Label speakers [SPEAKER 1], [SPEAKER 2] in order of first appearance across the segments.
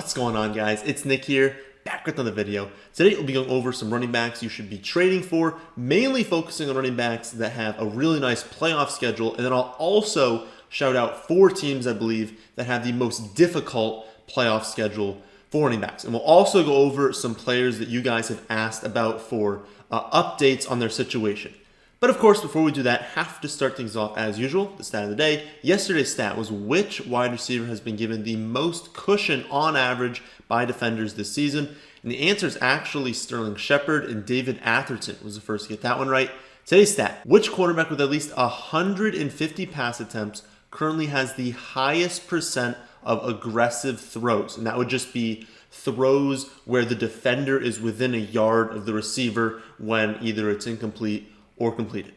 [SPEAKER 1] What's going on, guys? It's Nick here, back with another video. Today we'll be going over some running backs you should be trading for, mainly focusing on running backs that have a really nice playoff schedule, and then I'll also shout out 4 teams, I believe, that have the most difficult playoff schedule for running backs. And we'll also go over some players that you guys have asked about for updates on their situation. But of course, before we do that, have to start things off as usual, the stat of the day. Yesterday's stat was which wide receiver has been given the most cushion on average by defenders this season. And the answer is actually Sterling Shepard, and David Atherton was the first to get that one right. Today's stat, which quarterback with at least 150 pass attempts currently has the highest percent of aggressive throws? And that would just be throws where the defender is within a yard of the receiver when either it's incomplete or completed.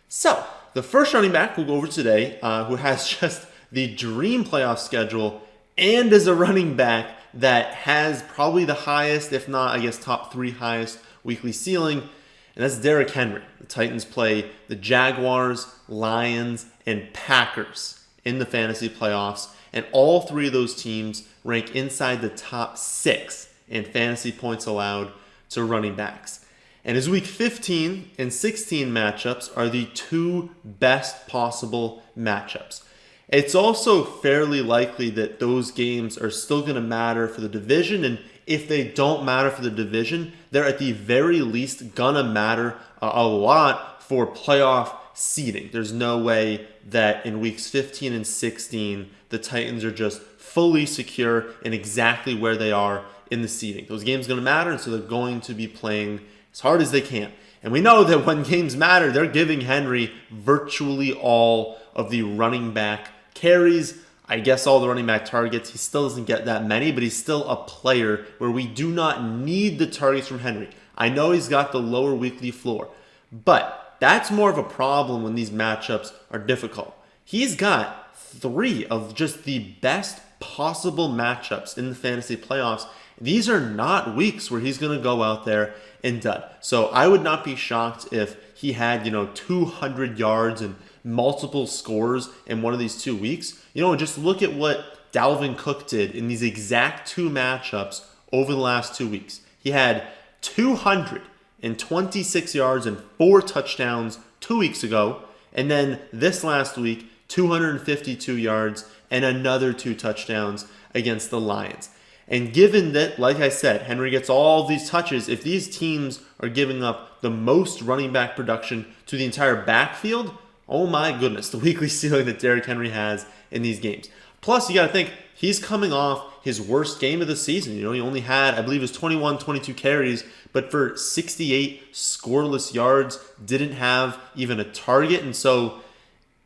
[SPEAKER 1] So, the first running back we'll go over today, who has just the dream playoff schedule and is a running back that has probably the highest, if not, I guess, top 3 highest weekly ceiling, and that's Derrick Henry. The Titans play the Jaguars, Lions, and Packers in the fantasy playoffs, and all 3 of those teams rank inside the top 6 in fantasy points allowed to running backs. And his week 15 and 16 matchups are the 2 best possible matchups. It's also fairly likely that those games are still going to matter for the division, and if they don't matter for the division, they're at the very least going to matter a lot for playoff seeding. There's no way that in weeks 15 and 16, the Titans are just fully secure in exactly where they are in the seeding. Those games are going to matter, and so they're going to be playing as hard as they can. And we know that when games matter, they're giving Henry virtually all of the running back carries, I guess all the running back targets. He still doesn't get that many, but he's still a player where we do not need the targets from Henry. I know he's got the lower weekly floor, but that's more of a problem when these matchups are difficult. He's got 3 of just the best possible matchups in the fantasy playoffs. These are not weeks where he's going to go out there and dud. So I would not be shocked if he had, 200 yards and multiple scores in one of these 2 weeks. Just look at what Dalvin Cook did in these exact 2 matchups over the last 2 weeks. He had 226 yards and 4 touchdowns 2 weeks ago. And then this last week, 252 yards and another 2 touchdowns against the Lions. And given that, like I said, Henry gets all these touches, if these teams are giving up the most running back production to the entire backfield, oh my goodness, the weekly ceiling that Derrick Henry has in these games. Plus, you got to think, he's coming off his worst game of the season. He only had, I believe it was 22 carries, but for 68 scoreless yards, didn't have even a target. And so,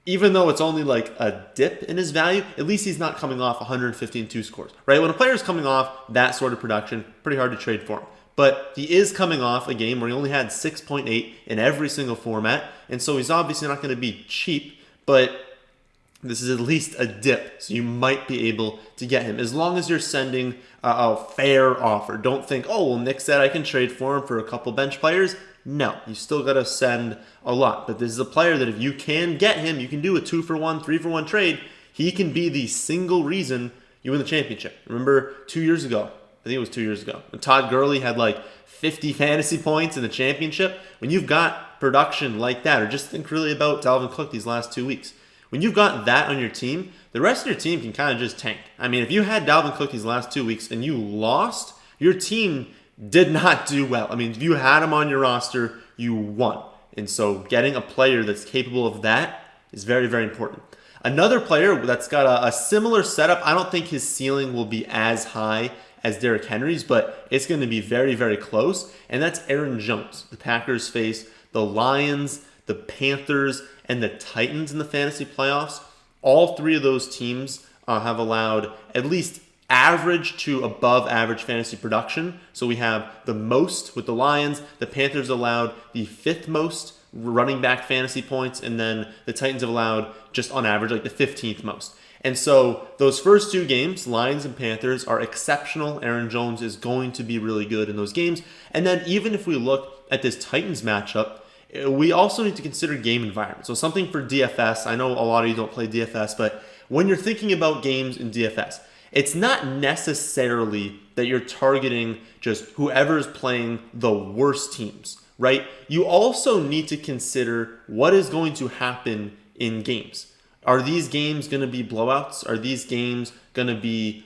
[SPEAKER 1] even though it's only like a dip in his value, at least he's not coming off 150 and 2 scores, right? When a player is coming off that sort of production, pretty hard to trade for him. But he is coming off a game where he only had 6.8 in every single format, and so he's obviously not going to be cheap, but this is at least a dip, so you might be able to get him as long as you're sending a fair offer. Don't think, oh, well, Nick said I can trade for him for a couple bench players. No, you still got to send a lot. But this is a player that if you can get him, you can do a 2-for-1, 3-for-1 trade. He can be the single reason you win the championship. Remember 2 years ago, I think it was 2 years ago, when Todd Gurley had like 50 fantasy points in the championship? When you've got production like that, or just think really about Dalvin Cook these last 2 weeks. When you've got that on your team, the rest of your team can kind of just tank. I mean, if you had Dalvin Cook these last 2 weeks and you lost, your team did not do well. I mean, if you had him on your roster, you won. And so getting a player that's capable of that is very, very important. Another player that's got a similar setup, I don't think his ceiling will be as high as Derrick Henry's, but it's going to be very, very close, and that's Aaron Jones. The Packers face the Lions, the Panthers, and the Titans in the fantasy playoffs. All 3 of those teams have allowed at least average to above average fantasy production. So we have the most with the Lions. The Panthers allowed the 5th most running back fantasy points, and then the Titans have allowed just on average like the 15th most. And so those first 2 games, Lions and Panthers, are exceptional. Aaron Jones is going to be really good in those games. And then even if we look at this Titans matchup, we also need to consider game environment. So something for DFS. I know a lot of you don't play DFS, but when you're thinking about games in DFS, it's not necessarily that you're targeting just whoever's playing the worst teams, right? You also need to consider what is going to happen in games. Are these games going to be blowouts? Are these games going to be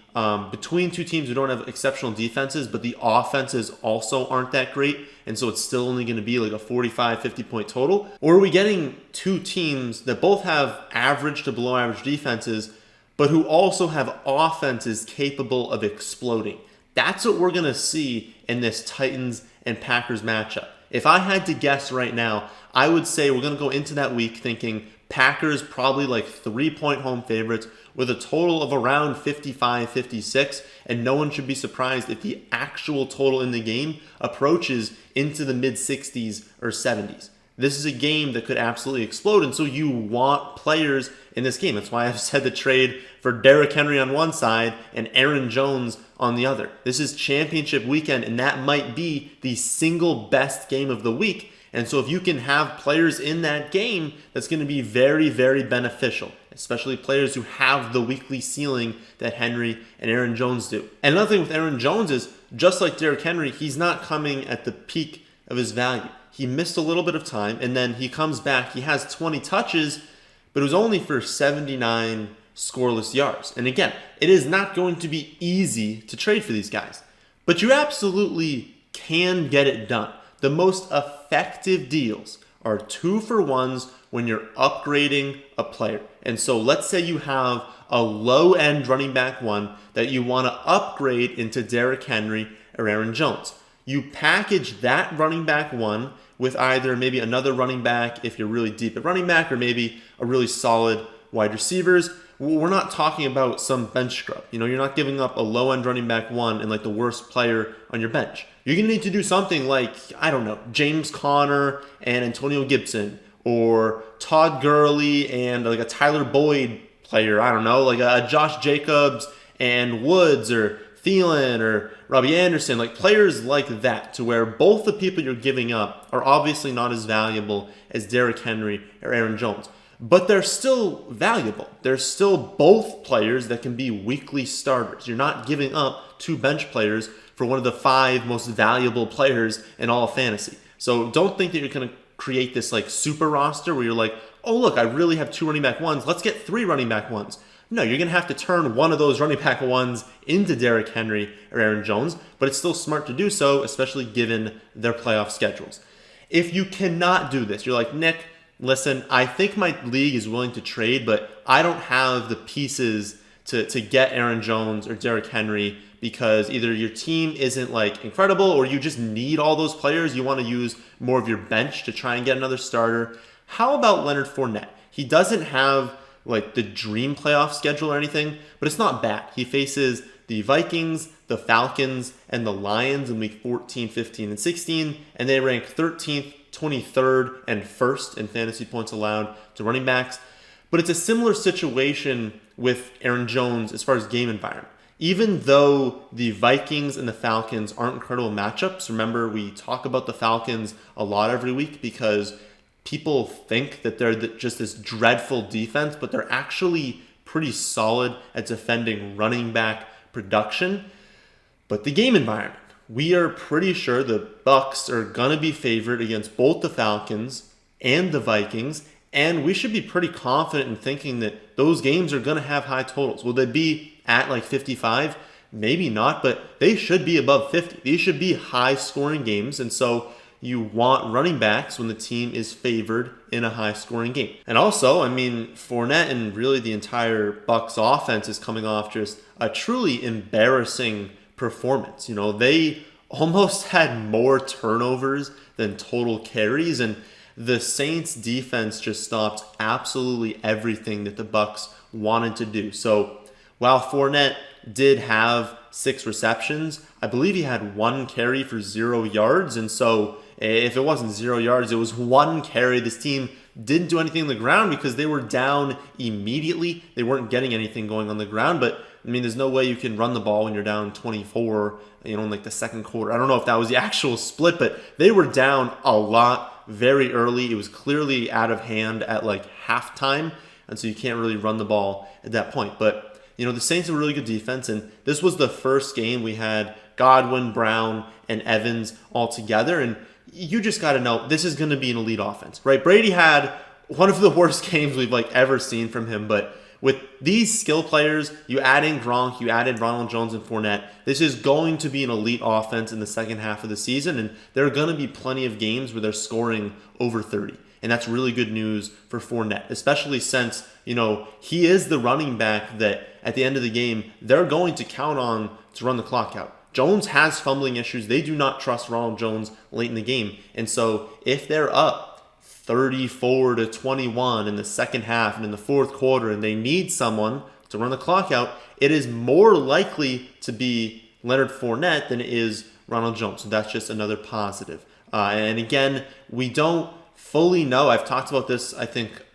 [SPEAKER 1] between two teams who don't have exceptional defenses, but the offenses also aren't that great, and so it's still only going to be like a 45, 50-point total? Or are we getting two teams that both have average to below average defenses, but who also have offenses capable of exploding? That's what we're going to see in this Titans and Packers matchup. If I had to guess right now, I would say we're going to go into that week thinking Packers probably like 3-point home favorites with a total of around 55, 56, and no one should be surprised if the actual total in the game approaches into the mid-60s or 70s. This is a game that could absolutely explode, and so you want players in this game. That's why I've said the trade for Derrick Henry on one side and Aaron Jones on the other. This is championship weekend, and that might be the single best game of the week. And so if you can have players in that game, that's going to be very, very beneficial, especially players who have the weekly ceiling that Henry and Aaron Jones do. And another thing with Aaron Jones is, just like Derrick Henry, he's not coming at the peak of his value. He missed a little bit of time, and then he comes back. He has 20 touches, but it was only for 79 scoreless yards. And again, it is not going to be easy to trade for these guys, but you absolutely can get it done. The most effective deals are 2-for-1s when you're upgrading a player. And so let's say you have a low-end running back one that you want to upgrade into Derrick Henry or Aaron Jones. You package that running back one with either maybe another running back if you're really deep at running back, or maybe a really solid wide receivers. We're not talking about some bench scrub. You're not giving up a low-end running back one and like the worst player on your bench. You're going to need to do something like, I don't know, James Conner and Antonio Gibson, or Todd Gurley and like a Tyler Boyd player. I don't know, like a Josh Jacobs and Woods, or Thielen or Robbie Anderson, like players like that, to where both the people you're giving up are obviously not as valuable as Derrick Henry or Aaron Jones. But they're still valuable. They're still both players that can be weekly starters. You're not giving up 2 bench players for one of the 5 most valuable players in all of fantasy. So don't think that you're going to create this like super roster where you're like, oh look, I really have 2 running back ones. Let's get 3 running back ones. No, you're going to have to turn one of those running back ones into Derrick Henry or Aaron Jones, but it's still smart to do so, especially given their playoff schedules. If you cannot do this, you're like, Nick, listen, I think my league is willing to trade, but I don't have the pieces to get Aaron Jones or Derrick Henry because either your team isn't like incredible or you just need all those players. You want to use more of your bench to try and get another starter. How about Leonard Fournette? He doesn't have like the dream playoff schedule or anything, but it's not bad. He faces the Vikings, the Falcons, and the Lions in week 14, 15, and 16, and they rank 13th, 23rd, and 1st in fantasy points allowed to running backs. But it's a similar situation with Aaron Jones as far as game environment. Even though the Vikings and the Falcons aren't incredible matchups, remember we talk about the Falcons a lot every week because people think that they're just this dreadful defense, but they're actually pretty solid at defending running back production. But the game environment, we are pretty sure the Bucs are going to be favored against both the Falcons and the Vikings, and we should be pretty confident in thinking that those games are going to have high totals. Will they be at like 55? Maybe not, but they should be above 50. These should be high-scoring games, and so you want running backs when the team is favored in a high-scoring game. And also, I mean, Fournette and really the entire Bucs offense is coming off just a truly embarrassing performance. They almost had more turnovers than total carries, and the Saints defense just stopped absolutely everything that the Bucs wanted to do. So while Fournette did have 6 receptions, I believe he had 1 carry for 0 yards. And so if it wasn't 0 yards, it was 1 carry. This team didn't do anything on the ground because they were down immediately. They weren't getting anything going on the ground. But I mean, there's no way you can run the ball when you're down 24, in like the second quarter. I don't know if that was the actual split, but they were down a lot very early. It was clearly out of hand at like halftime. And so you can't really run the ball at that point. But the Saints have a really good defense, and this was the first game we had Godwin, Brown, and Evans all together, and you just got to know this is going to be an elite offense, right? Brady had one of the worst games we've ever seen from him, but with these skill players, you add in Gronk, you added Ronald Jones and Fournette, this is going to be an elite offense in the second half of the season, and there are going to be plenty of games where they're scoring over 30. And that's really good news for Fournette, especially since, he is the running back that at the end of the game, they're going to count on to run the clock out. Jones has fumbling issues. They do not trust Ronald Jones late in the game. And so if they're up 34-21 in the second half and in the fourth quarter and they need someone to run the clock out, it is more likely to be Leonard Fournette than it is Ronald Jones. So that's just another positive. And again, we don't fully know. I've talked about this, I think,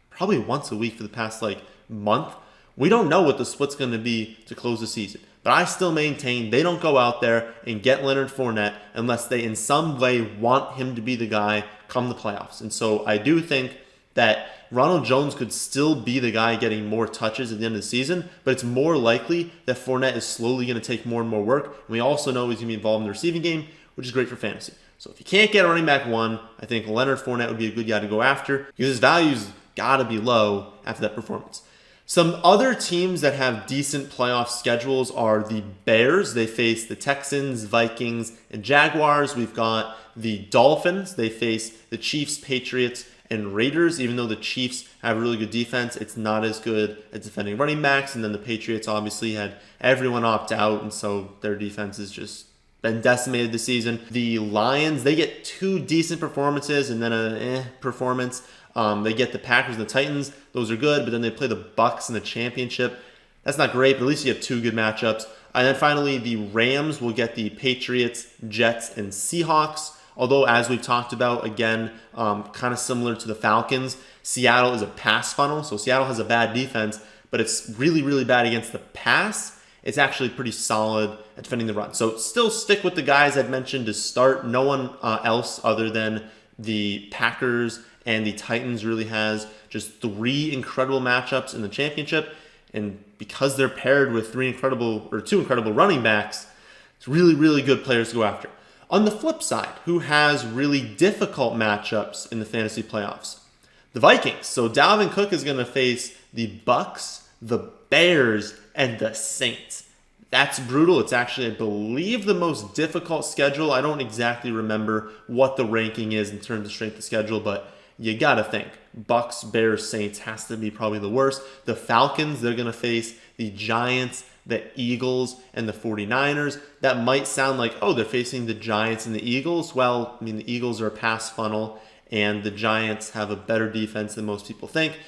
[SPEAKER 1] probably once a week for the past month. We don't know what the split's going to be to close the season. But I still maintain they don't go out there and get Leonard Fournette unless they in some way want him to be the guy come the playoffs. And so I do think that Ronald Jones could still be the guy getting more touches at the end of the season, but it's more likely that Fournette is slowly going to take more and more work. And we also know he's going to be involved in the receiving game, which is great for fantasy. So if you can't get a running back one, I think Leonard Fournette would be a good guy to go after because his value's got to be low after that performance. Some other teams that have decent playoff schedules are the Bears. They face the Texans, Vikings, and Jaguars. We've got the Dolphins. They face the Chiefs, Patriots, and Raiders. Even though the Chiefs have a really good defense, it's not as good at defending running backs. And then the Patriots obviously had everyone opt out, and so their defense has just been decimated this season. The Lions, they get two decent performances and then a performance. They get the Packers and the Titans. Those are good, but then they play the Bucks in the championship. That's not great, but at least you have two good matchups. And then finally, the Rams will get the Patriots, Jets, and Seahawks. Although, as we've talked about, again, kind of similar to the Falcons, Seattle is a pass funnel. So Seattle has a bad defense, but it's really, really bad against the pass. It's actually pretty solid at defending the run. So still stick with the guys I've mentioned to start. No one else other than the Packers and the Titans really has just three incredible matchups in the championship. And because they're paired with two incredible running backs, it's really, really good players to go after. On the flip side, who has really difficult matchups in the fantasy playoffs? The Vikings. So Dalvin Cook is going to face the Bucks, the Bears, and the Saints. That's brutal. It's actually, I believe, the most difficult schedule. I don't exactly remember what the ranking is in terms of strength of schedule, but you got to think. Bucks, Bears, Saints has to be probably the worst. The Falcons, they're going to face the Giants, the Eagles, and the 49ers. That might sound like, oh, they're facing the Giants and the Eagles. Well, I mean, the Eagles are a pass funnel, and the Giants have a better defense than most people think.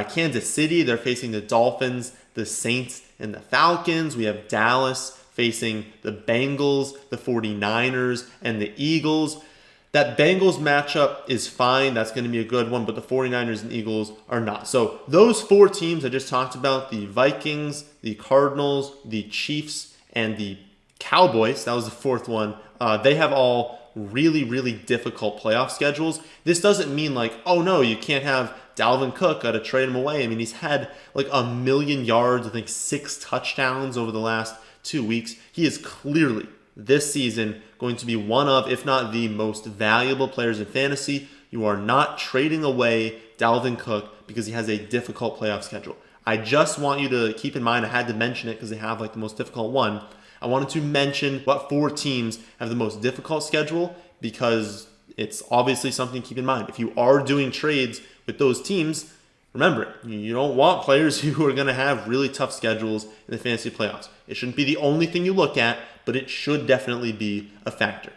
[SPEAKER 1] Kansas City, they're facing the Dolphins, the Saints, and the Falcons. We have Dallas facing the Bengals, the 49ers, and the Eagles. That Bengals matchup is fine. That's going to be a good one, but the 49ers and Eagles are not. So those four teams I just talked about, the Vikings, the Cardinals, the Chiefs, and the Cowboys, that was the fourth one, they have all really, really difficult playoff schedules. This doesn't mean oh no, you can't have Dalvin Cook, got to trade him away. I mean, he's had 1 million yards, I think 6 touchdowns over the last 2 weeks. He is clearly this season going to be one of, if not the most valuable players in fantasy. You are not trading away Dalvin Cook because he has a difficult playoff schedule. I just want you to keep in mind, I had to mention it because they have the most difficult one. I wanted to mention what 4 teams have the most difficult schedule because it's obviously something to keep in mind. If you are doing trades with those teams, remember, you don't want players who are going to have really tough schedules in the fantasy playoffs. It shouldn't be the only thing you look at, but it should definitely be a factor.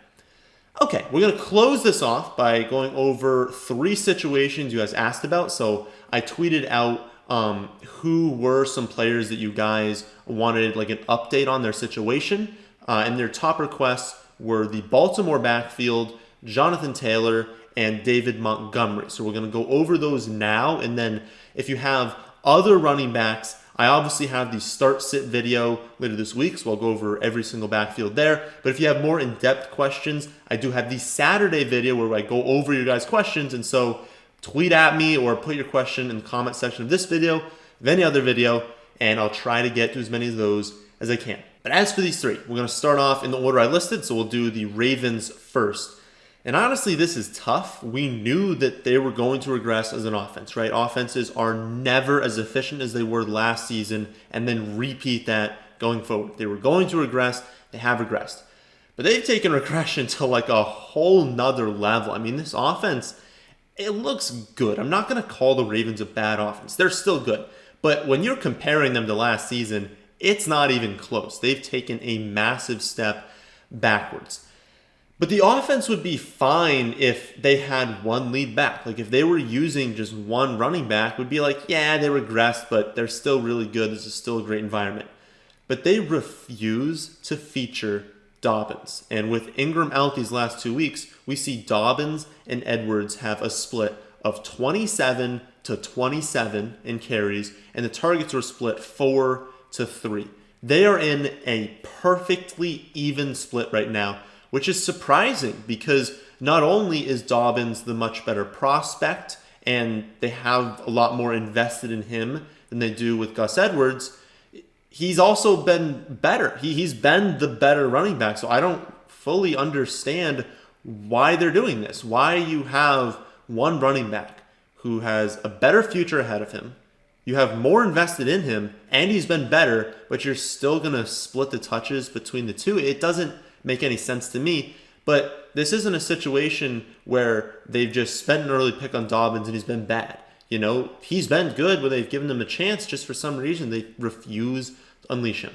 [SPEAKER 1] Okay, we're going to close this off by going over 3 situations you guys asked about. So I tweeted out who were some players that you guys wanted an update on their situation. And their top requests were the Baltimore backfield, Jonathan Taylor, and David Montgomery. So we're going to go over those now. And then if you have other running backs, I obviously have the start-sit video later this week, so I'll go over every single backfield there. But if you have more in-depth questions, I do have the Saturday video where I go over your guys' questions. And so tweet at me or put your question in the comment section of this video, of any other video, and I'll try to get to as many of those as I can. But as for these three, we're going to start off in the order I listed, so we'll do the Ravens first. And honestly, this is tough. We knew that they were going to regress as an offense, right? Offenses are never as efficient as they were last season and then repeat that going forward. They were going to regress. They have regressed. But they've taken regression to like a whole nother level. I mean, this offense, it looks good. I'm not going to call the Ravens a bad offense. They're still good. But when you're comparing them to last season, it's not even close. They've taken a massive step backwards. But the offense would be fine if they had one lead back. Like if they were using just one running back, would be like, yeah, they regressed, but they're still really good. This is still a great environment. But they refuse to feature Dobbins. And with Ingram out these last 2 weeks, we see Dobbins and Edwards have a split of 27 to 27 in carries, and the targets were split 4 to 3. They are in a perfectly even split right now, which is surprising because not only is Dobbins the much better prospect, and they have a lot more invested in him than they do with Gus Edwards, he's also been better. He's been the better running back. So I don't fully understand why they're doing this. Why you have one running back who has a better future ahead of him, you have more invested in him, and he's been better, but you're still going to split the touches between the two. It doesn't make any sense to me. But this isn't a situation where they've just spent an early pick on Dobbins and he's been bad. You know, he's been good when they've given him a chance. Just for some reason, they refuse to unleash him.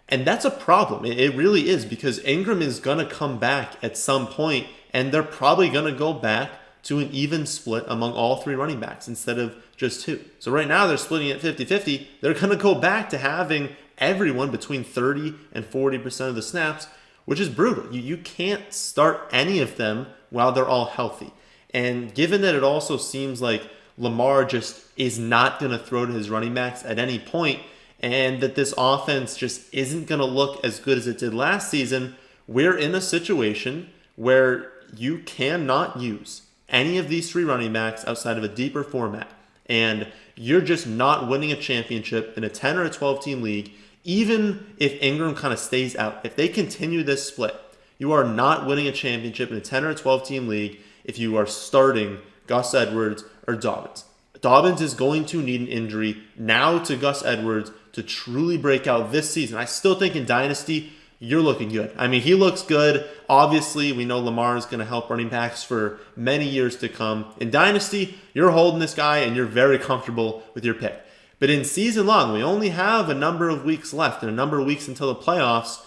[SPEAKER 1] And that's a problem. It really is, because Ingram is going to come back at some point, and they're probably going to go back to an even split among all three running backs instead of just two. So right now they're splitting it 50-50. They're going to go back to having everyone between 30 and 40% of the snaps, which is brutal. You can't start any of them while they're all healthy. And given that it also seems like Lamar just is not going to throw to his running backs at any point, and that this offense just isn't going to look as good as it did last season, we're in a situation where you cannot use any of these three running backs outside of a deeper format. And you're just not winning a championship in a 10 or a 12 team league, even if Ingram kind of stays out. If they continue this split, you are not winning a championship in a 10 or a 12 team league if you are starting Gus Edwards or Dobbins. Dobbins is going to need an injury now to Gus Edwards to truly break out this season. I still think in Dynasty, you're looking good. I mean, he looks good. Obviously, we know Lamar is going to help running backs for many years to come. In Dynasty, you're holding this guy and you're very comfortable with your pick. But in season long, we only have a number of weeks left and a number of weeks until the playoffs.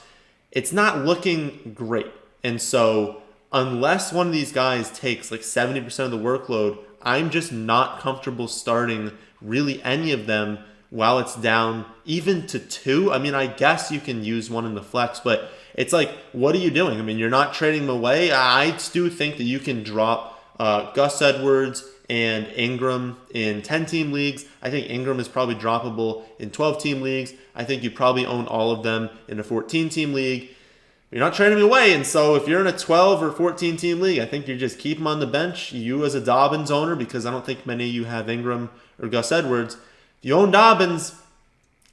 [SPEAKER 1] It's not looking great. And so unless one of these guys takes like 70% of the workload, I'm just not comfortable starting really any of them while it's down even to 2. I mean, I guess you can use one in the flex, but it's like, what are you doing? I mean, you're not trading him away. I do think that you can drop Gus Edwards and Ingram in 10-team leagues. I think Ingram is probably droppable in 12-team leagues. I think you probably own all of them in a 14-team league. You're not trading him away, and so if you're in a 12 or 14-team league, I think you just keep him on the bench. You as a Dobbins owner, because I don't think many of you have Ingram or Gus Edwards. If you own Dobbins,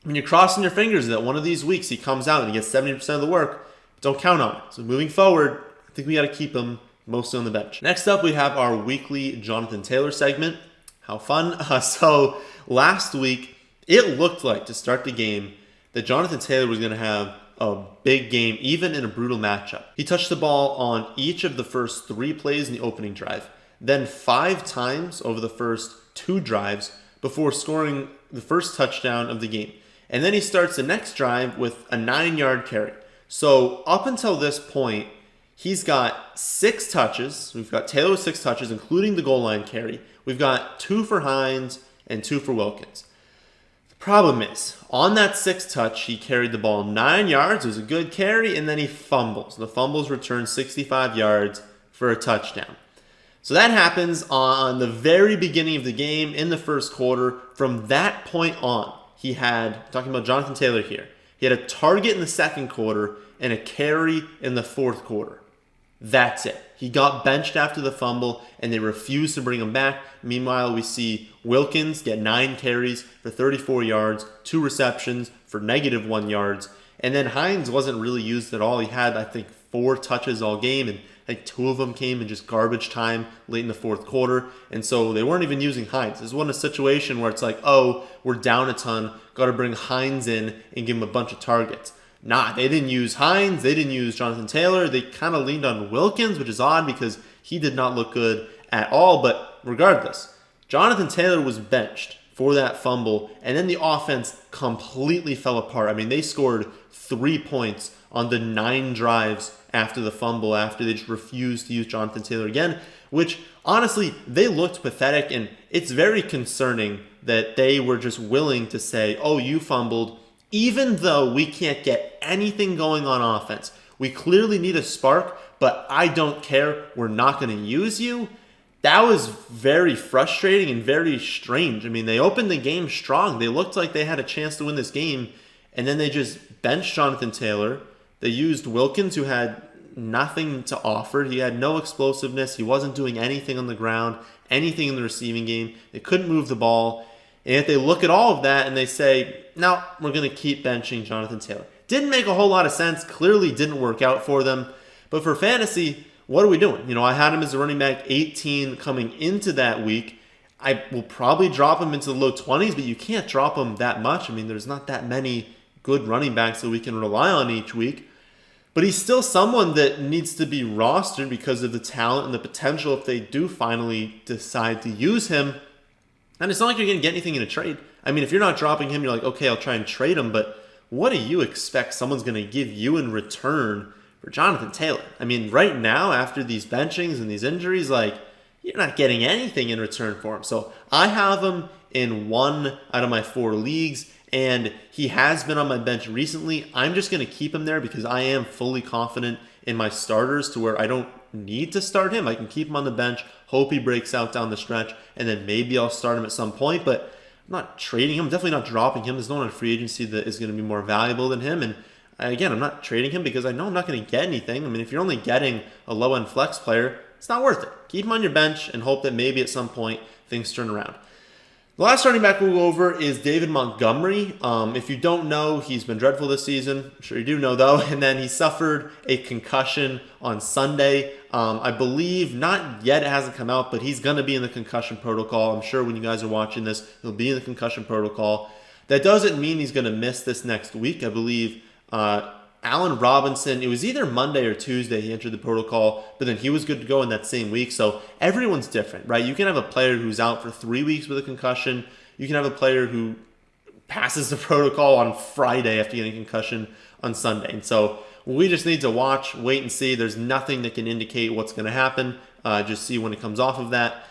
[SPEAKER 1] I mean, you're crossing your fingers that one of these weeks he comes out and he gets 70% of the work. Don't count on it. So moving forward, I think we got to keep him mostly on the bench. Next up, we have our weekly Jonathan Taylor segment. How fun. So last week, it looked like to start the game that Jonathan Taylor was going to have a big game, even in a brutal matchup. He touched the ball on each of the first 3 plays in the opening drive, then 5 times over the first 2 drives before scoring the first touchdown of the game. And then he starts the next drive with a 9-yard carry. So up until this point, he's got 6 touches. We've got Taylor with 6 touches, including the goal line carry. We've got 2 for Hines and 2 for Wilkins. The problem is, on that 6th touch, he carried the ball 9 yards. It was a good carry, and then he fumbles. The fumbles return 65 yards for a touchdown. So that happens on the very beginning of the game in the first quarter. From that point on, he had, talking about Jonathan Taylor here, he had a target in the second quarter and a carry in the fourth quarter. That's it. He got benched after the fumble, and they refused to bring him back. Meanwhile, we see Wilkins get 9 carries for 34 yards, 2 receptions for -1 yards. And then Hines wasn't really used at all. He had, I think, 4 touches all game, and I think 2 of them came in just garbage time late in the fourth quarter. And so they weren't even using Hines. This wasn't a situation where it's like, oh, we're down a ton, got to bring Hines in and give him a bunch of targets. Nah, they didn't use Hines. They didn't use Jonathan Taylor. They kind of leaned on Wilkins, which is odd because he did not look good at all. But regardless, Jonathan Taylor was benched for that fumble, and then the offense completely fell apart. I mean, they scored 3 points on the 9 drives after the fumble, after they just refused to use Jonathan Taylor again, which honestly, they looked pathetic, and it's very concerning that they were just willing to say, oh, you fumbled, even though we can't get anything going on offense. We clearly need a spark, but I don't care. We're not going to use you. That was very frustrating and very strange. I mean, they opened the game strong. They looked like they had a chance to win this game, and then they just benched Jonathan Taylor. They used Wilkins, who had nothing to offer. He had no explosiveness. He wasn't doing anything on the ground, anything in the receiving game. They couldn't move the ball. And if they look at all of that and they say, no, we're going to keep benching Jonathan Taylor. Didn't make a whole lot of sense. Clearly didn't work out for them. But for fantasy, what are we doing? You know, I had him as a running back 18 coming into that week. I will probably drop him into the low 20s, but you can't drop him that much. I mean, there's not that many good running backs that we can rely on each week. But he's still someone that needs to be rostered because of the talent and the potential if they do finally decide to use him. And it's not like you're going to get anything in a trade. I mean, if you're not dropping him, you're like, okay, I'll try and trade him. But what do you expect someone's going to give you in return for Jonathan Taylor? I mean, right now, after these benchings and these injuries, like, you're not getting anything in return for him. So I have him in 1 out of my 4 leagues, and he has been on my bench recently. I'm just going to keep him there because I am fully confident in my starters to where I don't need to start him. I can keep him on the bench, hope he breaks out down the stretch, and then maybe I'll start him at some point. But I'm not trading him, definitely not dropping him. There's no one in free agency that is going to be more valuable than him. And again, I'm not trading him because I know I'm not going to get anything. I mean, if you're only getting a low-end flex player, it's not worth it. Keep him on your bench and hope that maybe at some point things turn around. The last running back we'll go over is David Montgomery. If you don't know, he's been dreadful this season. I'm sure you do know, though. And then he suffered a concussion on Sunday. I believe, not yet, it hasn't come out, but he's going to be in the concussion protocol. I'm sure when you guys are watching this, he'll be in the concussion protocol. That doesn't mean he's going to miss this next week. I believe Allen Robinson, it was either Monday or Tuesday he entered the protocol, but then he was good to go in that same week. So everyone's different, right? You can have a player who's out for 3 weeks with a concussion. You can have a player who passes the protocol on Friday after getting a concussion on Sunday. And so we just need to watch, wait and see. There's nothing that can indicate what's going to happen. Just see when it comes off of that.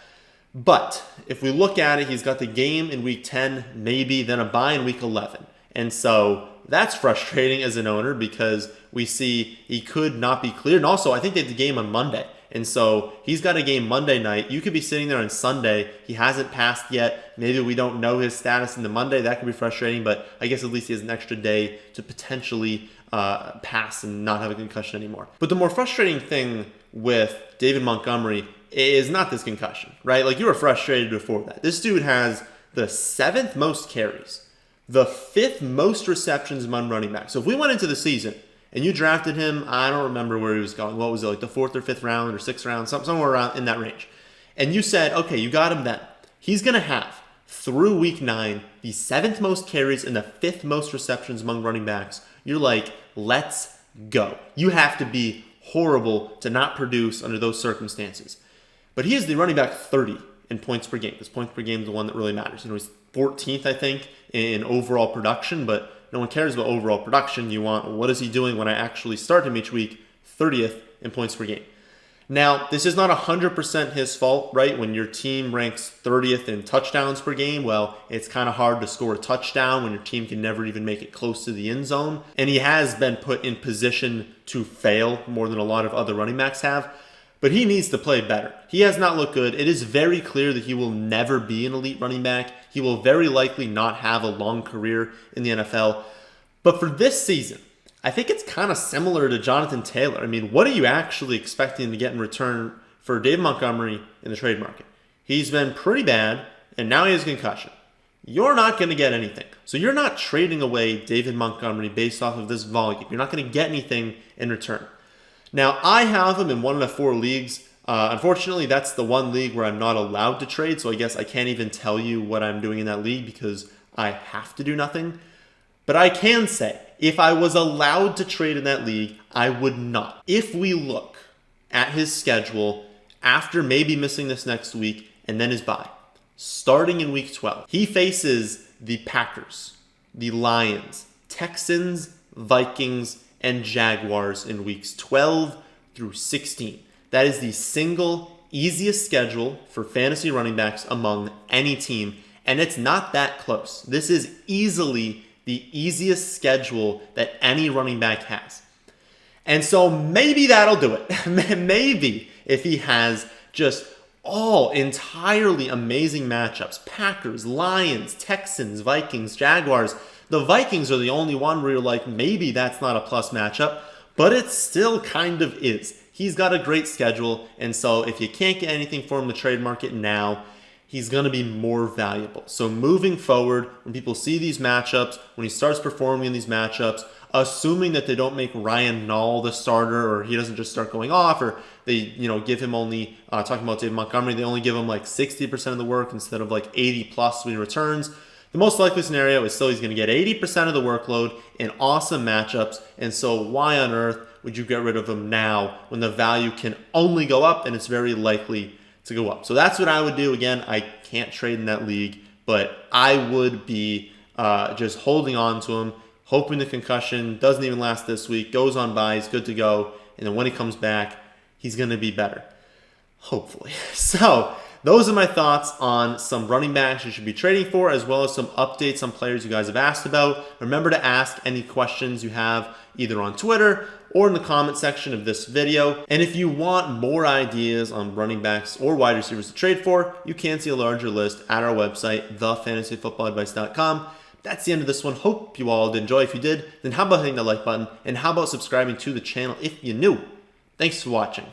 [SPEAKER 1] But if we look at it, he's got the game in week 10, maybe, then a bye in week 11. And so that's frustrating as an owner because we see he could not be cleared. And also, I think they had the game on Monday. And so he's got a game Monday night. You could be sitting there on Sunday. He hasn't passed yet. Maybe we don't know his status in the Monday. That could be frustrating, but I guess at least he has an extra day to potentially pass and not have a concussion anymore. But the more frustrating thing with David Montgomery is not this concussion, right? Like, you were frustrated before that. This dude has the 7th most carries, the 5th most receptions among running backs. So if we went into the season and you drafted him, I don't remember where he was going. What was it, like the 4th or 5th round or 6th round, somewhere around in that range. And you said, okay, you got him then. He's going to have, through week 9, the 7th most carries and the 5th most receptions among running backs. You're like, let's go. You have to be horrible to not produce under those circumstances. But he is the running back 30 in points per game, because points per game is the one that really matters. You know, he's 14th, I think, in overall production, but no one cares about overall production. You want, what is he doing when I actually start him each week? 30th in points per game. Now, this is not 100% his fault, right? When your team ranks 30th in touchdowns per game, well, it's kind of hard to score a touchdown when your team can never even make it close to the end zone. And he has been put in position to fail more than a lot of other running backs have. But he needs to play better. He has not looked good. It is very clear that he will never be an elite running back. He will very likely not have a long career in the NFL. But for this season, I think it's kind of similar to Jonathan Taylor. I mean, what are you actually expecting to get in return for David Montgomery in the trade market? He's been pretty bad, and now he has a concussion. You're not going to get anything. So you're not trading away David Montgomery based off of this volume. You're not going to get anything in return. Now, I have him in 1 out of 4 leagues. Unfortunately, that's the one league where I'm not allowed to trade, so I guess I can't even tell you what I'm doing in that league because I have to do nothing. But I can say, if I was allowed to trade in that league, I would not. If we look at his schedule after maybe missing this next week and then his bye, starting in week 12, he faces the Packers, the Lions, Texans, Vikings, and Jaguars in weeks 12 through 16. That is the single easiest schedule for fantasy running backs among any team, and it's not that close. This is easily the easiest schedule that any running back has. And so maybe that'll do it. Maybe if he has just all entirely amazing matchups, Packers, Lions, Texans, Vikings, Jaguars. The Vikings are the only one where you're like, maybe that's not a plus matchup, but it still kind of is. He's got a great schedule, and so if you can't get anything for him in the trade market now, he's going to be more valuable. So moving forward, when people see these matchups, when he starts performing in these matchups, assuming that they don't make Ryan Nall the starter, or he doesn't just start going off, or they give him only, talking about David Montgomery, they only give him like 60% of the work instead of like 80 plus when he returns. The most likely scenario is still he's going to get 80% of the workload in awesome matchups, and so why on earth would you get rid of him now when the value can only go up and it's very likely to go up? So that's what I would do. Again, I can't trade in that league, but I would be just holding on to him, hoping the concussion doesn't even last this week, goes on by, he's good to go, and then when he comes back, he's going to be better. Hopefully. So those are my thoughts on some running backs you should be trading for, as well as some updates on players you guys have asked about. Remember to ask any questions you have either on Twitter or in the comment section of this video. And if you want more ideas on running backs or wide receivers to trade for, you can see a larger list at our website, thefantasyfootballadvice.com. That's the end of this one. Hope you all did enjoy. If you did, then how about hitting the like button? And how about subscribing to the channel if you're new? Thanks for watching.